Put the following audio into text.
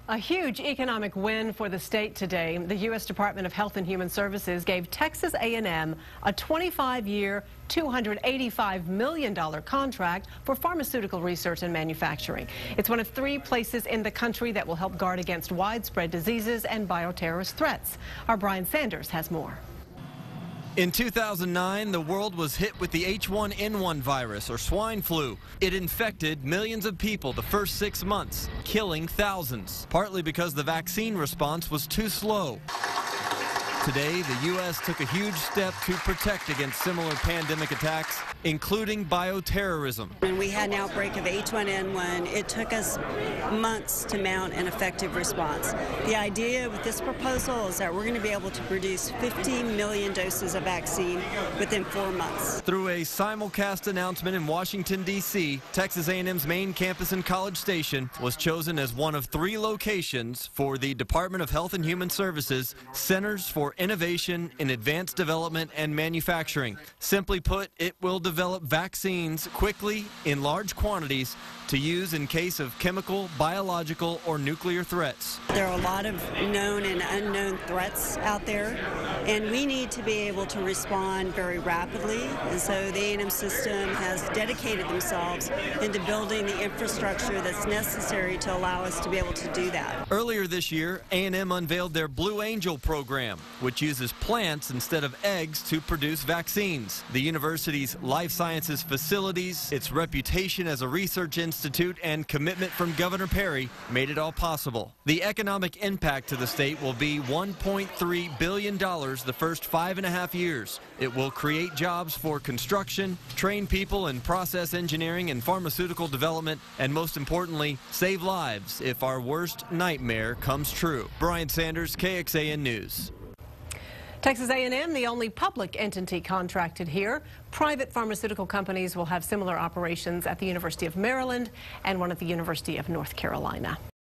A huge economic win for the state today. The U.S. Department of Health and Human Services gave Texas A&M a 25-year, $285 million contract for pharmaceutical research and manufacturing. It's one of 3 places in the country that will help guard against widespread diseases and bioterrorist threats. Our Brian Sanders has more. In 2009, the world was hit with the H1N1 virus, or swine flu. It infected millions of people the first 6 months, killing thousands, partly because the vaccine response was too slow. Today, the U.S. took a huge step to protect against similar pandemic attacks, including bioterrorism. When we had an outbreak of H1N1, it took us months to mount an effective response. The idea with this proposal is that we're going to be able to produce 15 million doses of vaccine within 4 months. Through a simulcast announcement in Washington, D.C., Texas A&M's main campus in College Station was chosen as one of 3 locations for the Department of Health and Human Services Centers for Innovation in Advanced Development and Manufacturing. Simply put, it will develop vaccines quickly in large quantities to use in case of chemical, biological, or nuclear threats. There are a lot of known and unknown threats out there, and we need to be able to respond very rapidly. And so the A&M system has dedicated themselves into building the infrastructure that's necessary to allow us to be able to do that. Earlier this year, A&M unveiled their Blue Angel program, which uses plants instead of eggs to produce vaccines. The university's life sciences facilities, its reputation as a research institute, and commitment from Governor Perry made it all possible. The economic impact to the state will be $1.3 billion the first 5.5 years. It will create jobs for construction, train people in process engineering and pharmaceutical development, and most importantly, save lives if our worst nightmare comes true. Brian Sanders, KXAN News. Texas A&M, the only public entity contracted here. Private pharmaceutical companies will have similar operations at the University of Maryland and one at the University of North Carolina.